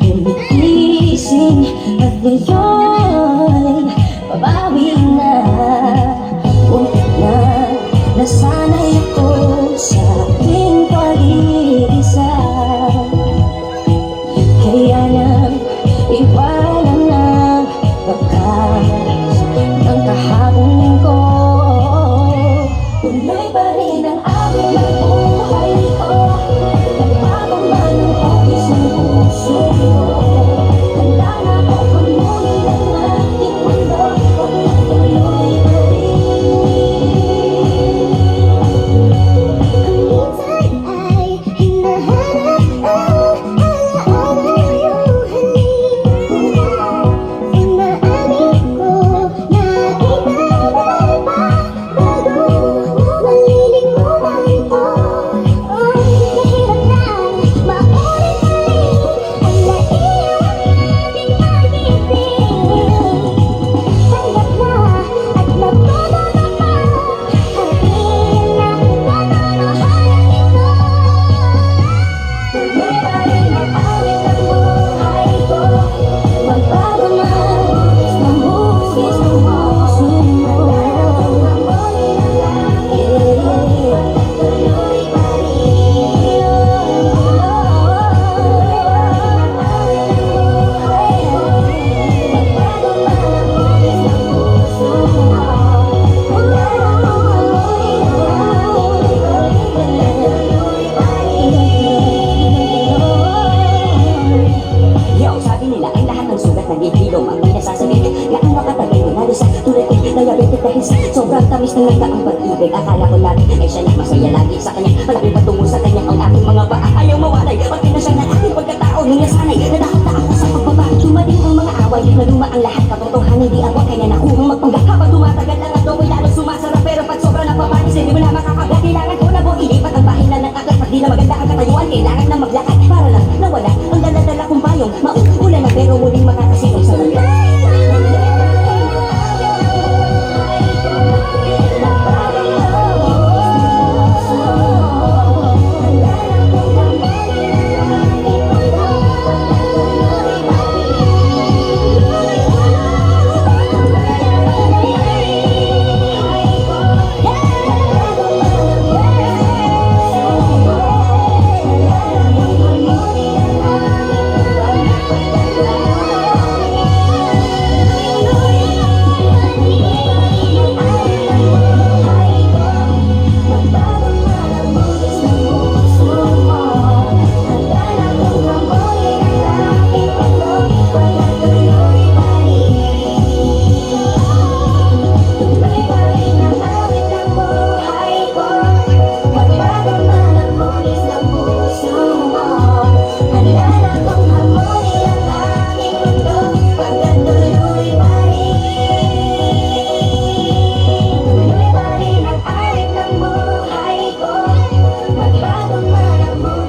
gumigising at ngayon babawi na. Ngunit na nasanay ako sa aking pag-iisa, kaya nang iwanan ng bakas ng kahapon ko. Tuloy pa rin ang aking buhay ko, nagbago man ang hugis ng puso ko. Handa na ako pamunin ang aking mundo, pagkatuloy pa rin. Minsan ay hinahanap ang alaala iyong halik. Inaamin ko na itinawal pa bago malilimutan ko. Mahirap lang maulit-ulit ang naiiwan nating pag-ibig. Tanggap na at nagbabago pa, hatiin na katotohanan ito. Tuloy pa rin ang awit ng buhay ko, magbago man ng hugis ng puso mo. Tuloy pa Yo, sabi nila ay lahat ng sugat ng dihilom ang may nasasabit. Gaano katagal mo lalo sa tulad ko diabetic dahil sa sobrang tamis ng nagdaang pag-ibig. Akala ko lagi ay siya na masaya lagi sa kanya, malaki patungo sa kanya ang aking mga paa. Ayaw mawalay, pati na siya ng aking pagkatao. Nung nasanay, nadakot na ako sa pagbaba. Dumating ang mga away, naluma ang lahat. Katotohanan di ako kaya na